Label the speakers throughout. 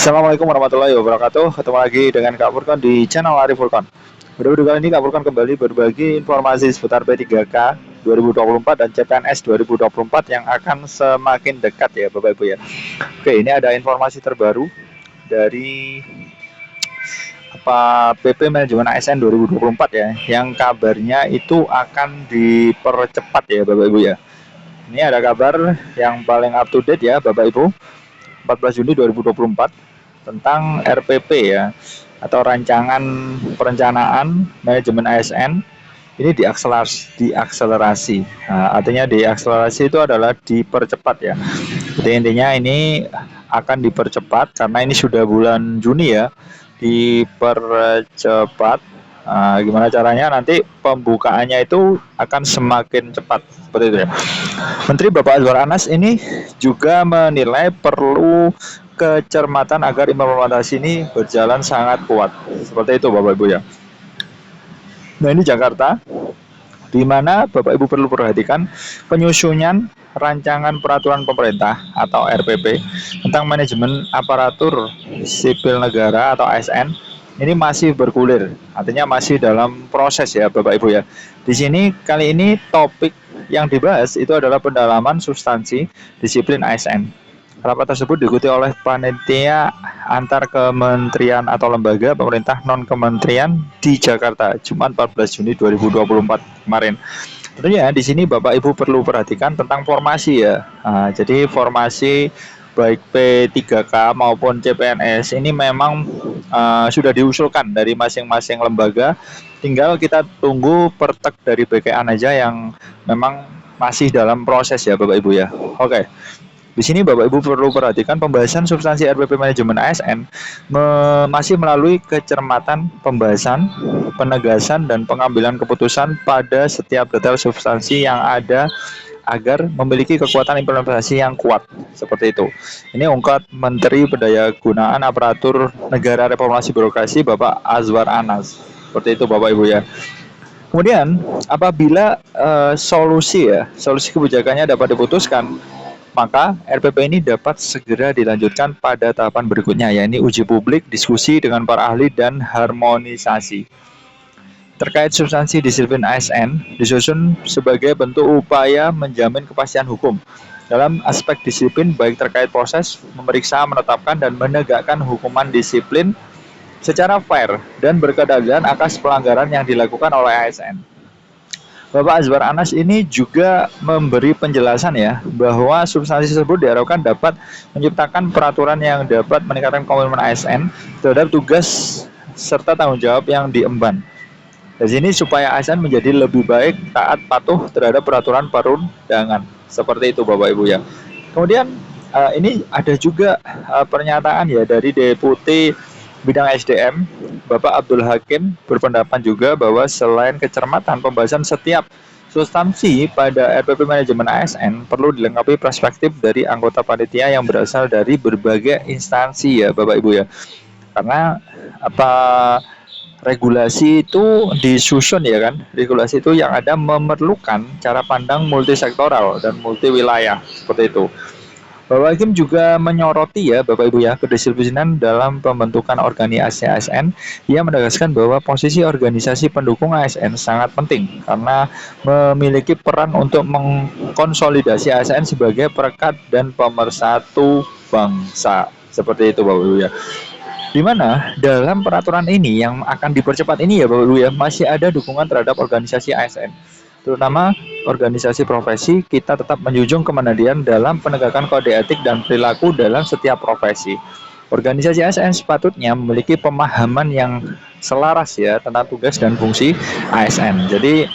Speaker 1: Assalamualaikum warahmatullahi wabarakatuh. Ketemu lagi dengan Kak Furkan di channel Arif Furkan. Pada video kali ini Kak Furkan kembali berbagi informasi seputar P3K 2024 dan CPNS 2024 yang akan semakin dekat ya Bapak Ibu ya. Oke, ini ada informasi terbaru dari PP Manajemen ASN 2024 ya, yang kabarnya itu akan dipercepat ya Bapak Ibu ya. Ini ada kabar yang paling up to date ya Bapak Ibu, 14 Juni 2024 tentang RPP ya, atau rancangan perencanaan manajemen ASN ini diakselerasi. Nah, artinya diakselerasi itu adalah dipercepat ya. Jadi intinya ini akan dipercepat karena ini sudah bulan Juni ya, dipercepat. Gimana caranya nanti pembukaannya itu akan semakin cepat seperti itu ya. Menteri Bapak Azwar Anas ini juga menilai perlu kecermatan agar implementasi ini berjalan sangat kuat. Seperti itu Bapak Ibu ya. Nah ini Jakarta, di mana Bapak Ibu perlu perhatikan penyusunan rancangan peraturan pemerintah atau RPP tentang manajemen aparatur sipil negara atau ASN ini masih bergulir, artinya masih dalam proses ya Bapak Ibu ya. Di sini kali ini topik yang dibahas itu adalah pendalaman substansi disiplin ASN. Rapat tersebut diikuti oleh panitia antar kementerian atau lembaga pemerintah non kementerian di Jakarta, Jumat 14 Juni 2024 kemarin. Tentunya di sini Bapak Ibu perlu perhatikan tentang formasi ya. Jadi formasi baik P3K maupun CPNS ini memang sudah diusulkan dari masing-masing lembaga. Tinggal kita tunggu pertek dari BKN aja yang memang masih dalam proses ya Bapak Ibu ya. Oke. Di sini Bapak Ibu perlu perhatikan pembahasan substansi RPP manajemen ASN masih melalui kecermatan pembahasan, penegasan dan pengambilan keputusan pada setiap detail substansi yang ada agar memiliki kekuatan implementasi yang kuat. Seperti itu. Ini ungkap Menteri Pendayagunaan Aparatur Negara Reformasi Birokrasi Bapak Azwar Anas. Seperti itu Bapak Ibu ya. Kemudian apabila solusi kebijakannya dapat diputuskan, maka RPP ini dapat segera dilanjutkan pada tahapan berikutnya, yakni uji publik, diskusi dengan para ahli, dan harmonisasi. Terkait substansi disiplin ASN, disusun sebagai bentuk upaya menjamin kepastian hukum dalam aspek disiplin, baik terkait proses, memeriksa, menetapkan, dan menegakkan hukuman disiplin secara fair dan berkeadilan atas pelanggaran yang dilakukan oleh ASN. Bapak Azwar Anas ini juga memberi penjelasan ya bahwa substansi tersebut diharapkan dapat menciptakan peraturan yang dapat meningkatkan komitmen ASN terhadap tugas serta tanggung jawab yang diemban. Di sini supaya ASN menjadi lebih baik, taat, patuh terhadap peraturan perundangan. Seperti itu Bapak Ibu ya. Kemudian ini ada juga pernyataan ya dari Deputi Bidang SDM Bapak Abdul Hakim berpendapat juga bahwa selain kecermatan pembahasan setiap substansi pada RPP manajemen ASN perlu dilengkapi perspektif dari anggota panitia yang berasal dari berbagai instansi ya Bapak Ibu ya. Karena regulasi itu disusun ya kan, regulasi itu yang ada memerlukan cara pandang multisektoral dan multiwilayah seperti itu. Bapak Hakim juga menyoroti ya Bapak Ibu ya kedisiplinan dalam pembentukan organisasi ASN. Ia menegaskan bahwa posisi organisasi pendukung ASN sangat penting karena memiliki peran untuk mengkonsolidasi ASN sebagai perekat dan pemersatu bangsa. Seperti itu Bapak Ibu ya. Di mana dalam peraturan ini yang akan dipercepat ini ya Bapak Ibu ya, masih ada dukungan terhadap organisasi ASN. Terutama organisasi profesi, kita tetap menjunjung kemandirian dalam penegakan kode etik dan perilaku dalam setiap profesi. Organisasi ASN sepatutnya memiliki pemahaman yang selaras ya tentang tugas dan fungsi ASN. Jadi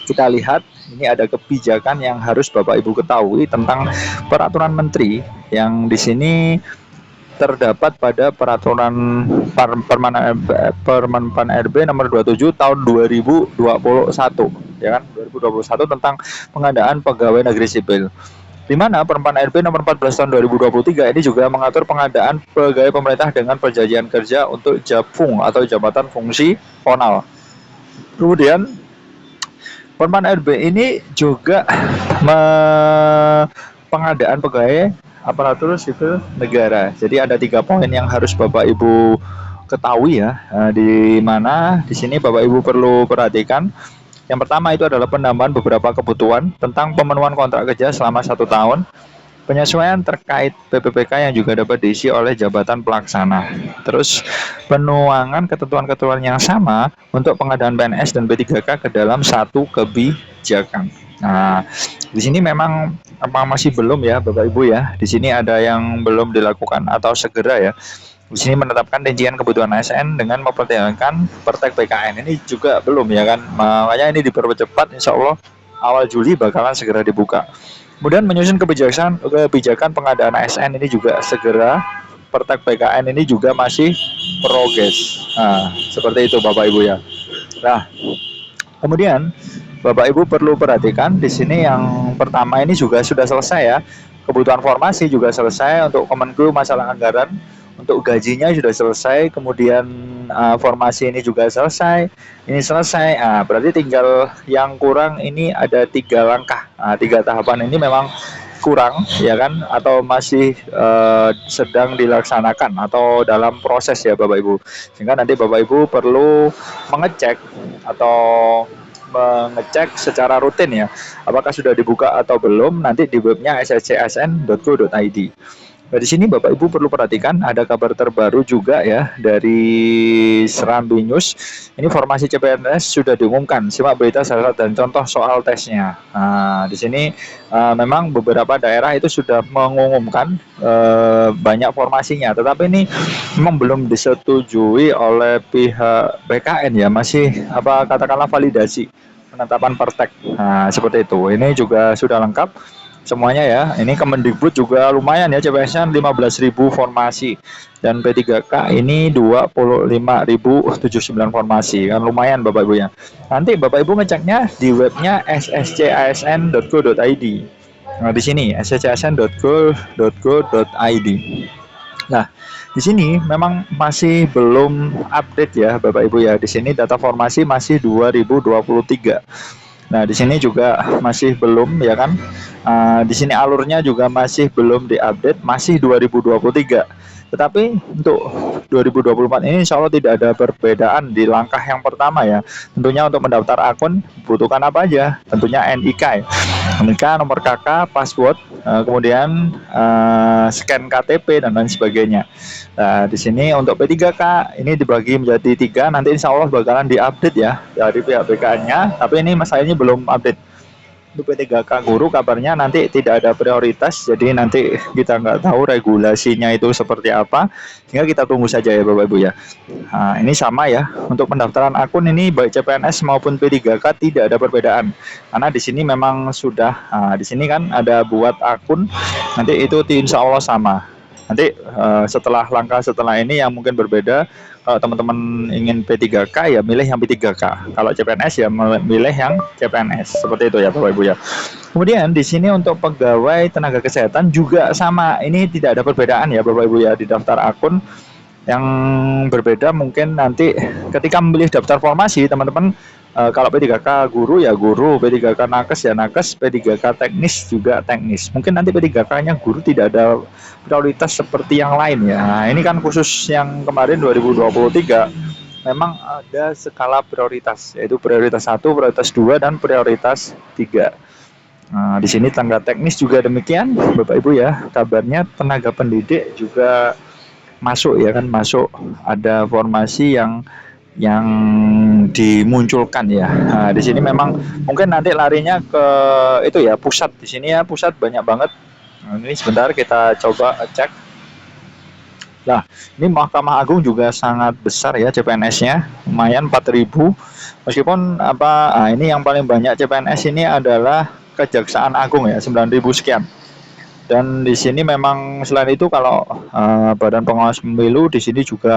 Speaker 1: kita lihat ini ada kebijakan yang harus Bapak Ibu ketahui tentang peraturan menteri yang di sini terdapat pada peraturan Permenpan RB nomor 27 tahun 2021 ya kan 2021 tentang pengadaan pegawai negeri sipil, di mana Permen RB nomor 14 tahun 2023 ini juga mengatur pengadaan pegawai pemerintah dengan perjanjian kerja untuk Japfung atau jabatan fungsi fonal. Kemudian Permen RB ini juga pengadaan pegawai aparatur sipil negara. Jadi ada 3 poin yang harus Bapak Ibu ketahui ya, di mana di sini Bapak Ibu perlu perhatikan. Yang pertama itu adalah penambahan beberapa kebutuhan tentang pemenuhan kontrak kerja selama 1 tahun, penyesuaian terkait PPPK yang juga dapat diisi oleh jabatan pelaksana. Terus penuangan ketentuan-ketentuan yang sama untuk pengadaan PNS dan P3K ke dalam satu kebijakan. Nah, di sini memang masih belum ya Bapak Ibu ya. Di sini ada yang belum dilakukan atau segera ya. Di sini menetapkan rincian kebutuhan ASN dengan mempertimbangkan Pertek PKN, ini juga belum ya kan. Makanya ini dipercepat, insya Allah awal Juli bakalan segera dibuka. Kemudian menyusun kebijakan pengadaan ASN ini juga segera. Pertek PKN ini juga masih progres. Nah, seperti itu Bapak Ibu ya. Nah, kemudian Bapak Ibu perlu perhatikan di sini yang pertama ini juga sudah selesai ya. Kebutuhan formasi juga selesai untuk Kemenku, masalah anggaran untuk gajinya sudah selesai, kemudian formasi ini juga selesai, ini selesai. Berarti tinggal yang kurang ini ada 3 langkah. 3 tahapan ini memang kurang ya kan, atau masih sedang dilaksanakan atau dalam proses ya Bapak Ibu, sehingga nanti Bapak Ibu perlu mengecek secara rutin ya, apakah sudah dibuka atau belum, nanti di webnya sscsn.go.id. Nah, di sini Bapak Ibu perlu perhatikan ada kabar terbaru juga ya dari Serambi News. Ini formasi CPNS sudah diumumkan. Simak berita syarat dan contoh soal tesnya. Nah, di sini memang beberapa daerah itu sudah mengumumkan banyak formasinya, tetapi ini memang belum disetujui oleh pihak BKN ya, masih katakanlah validasi penetapan Pertek. Nah, seperti itu. Ini juga sudah lengkap semuanya ya. Ini Kemendikbud juga lumayan ya, CPNS-nya 15.000 formasi dan P3K ini 25.079 formasi, kan lumayan Bapak Ibu ya. Nanti Bapak Ibu ngeceknya di webnya sscsn.go.id. Nah, di sini sscsn.go.id. Nah, di sini memang masih belum update ya Bapak Ibu ya. Di sini data formasi masih 2023. Nah, di sini juga masih belum ya kan. Di sini alurnya juga masih belum diupdate, masih 2023. Tetapi untuk 2024 ini insya Allah tidak ada perbedaan di langkah yang pertama ya. Tentunya untuk mendaftar akun butuhkan apa aja? Tentunya NIK ya. NIK, nomor KK, password, kemudian scan KTP dan lain sebagainya. Nah, di sini untuk P3K ini dibagi menjadi 3, nanti insya Allah bakalan diupdate ya dari pihak BKN-nya, tapi ini masalahnya belum update. Untuk P3K guru kabarnya nanti tidak ada prioritas, jadi nanti kita nggak tahu regulasinya itu seperti apa, sehingga kita tunggu saja ya Bapak Ibu ya. Nah, ini sama ya, untuk pendaftaran akun ini baik CPNS maupun P3K tidak ada perbedaan, karena di sini memang sudah, di sini kan ada buat akun, nanti itu insya Allah sama. Nanti setelah langkah setelah ini yang mungkin berbeda, kalau teman-teman ingin P3K ya milih yang P3K, kalau CPNS ya milih yang CPNS, seperti itu ya Bapak Ibu ya. Kemudian di sini untuk pegawai tenaga kesehatan juga sama, ini tidak ada perbedaan ya Bapak Ibu ya di daftar akun. Yang berbeda mungkin nanti ketika memilih daftar formasi teman-teman, kalau P3K guru ya guru, P3K nakes ya nakes, P3K teknis juga teknis. Mungkin nanti P3K-nya guru tidak ada prioritas seperti yang lain ya. Nah, ini kan khusus yang kemarin 2023 memang ada skala prioritas, yaitu prioritas 1, prioritas 2 dan prioritas 3. Nah, di sini tenaga teknis juga demikian Bapak Ibu ya. Kabarnya tenaga pendidik juga masuk ya kan, masuk ada formasi yang dimunculkan ya. Nah, di sini memang mungkin nanti larinya ke itu ya, pusat. Di sini ya pusat banyak banget. Nah, ini sebentar kita coba cek. Nah, ini Mahkamah Agung juga sangat besar ya CPNS-nya, lumayan 4.000. Meskipun ini yang paling banyak CPNS ini adalah Kejaksaan Agung ya, 9.000 sekian. Dan di sini memang selain itu kalau Badan Pengawas Pemilu di sini juga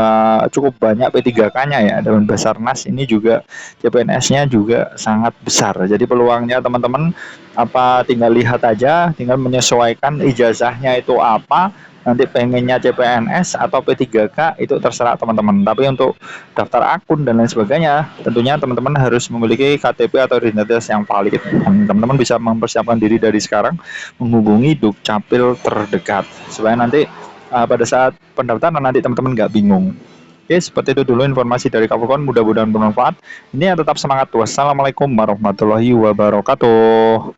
Speaker 1: cukup banyak P3K-nya ya, dan Basarnas ini juga CPNS-nya juga sangat besar. Jadi peluangnya teman-teman tinggal lihat aja, tinggal menyesuaikan ijazahnya itu apa, nanti pengennya CPNS atau P3K itu terserah teman-teman. Tapi untuk daftar akun dan lain sebagainya, tentunya teman-teman harus memiliki KTP atau identitas yang valid. Dan teman-teman bisa mempersiapkan diri dari sekarang menghubungi Dukcapil terdekat supaya nanti pada saat pendaftaran nanti teman-teman nggak bingung. Oke, seperti itu dulu informasi dari Kapukon. Mudah-mudahan bermanfaat. Ini ya, tetap semangat. Wassalamualaikum warahmatullahi wabarakatuh.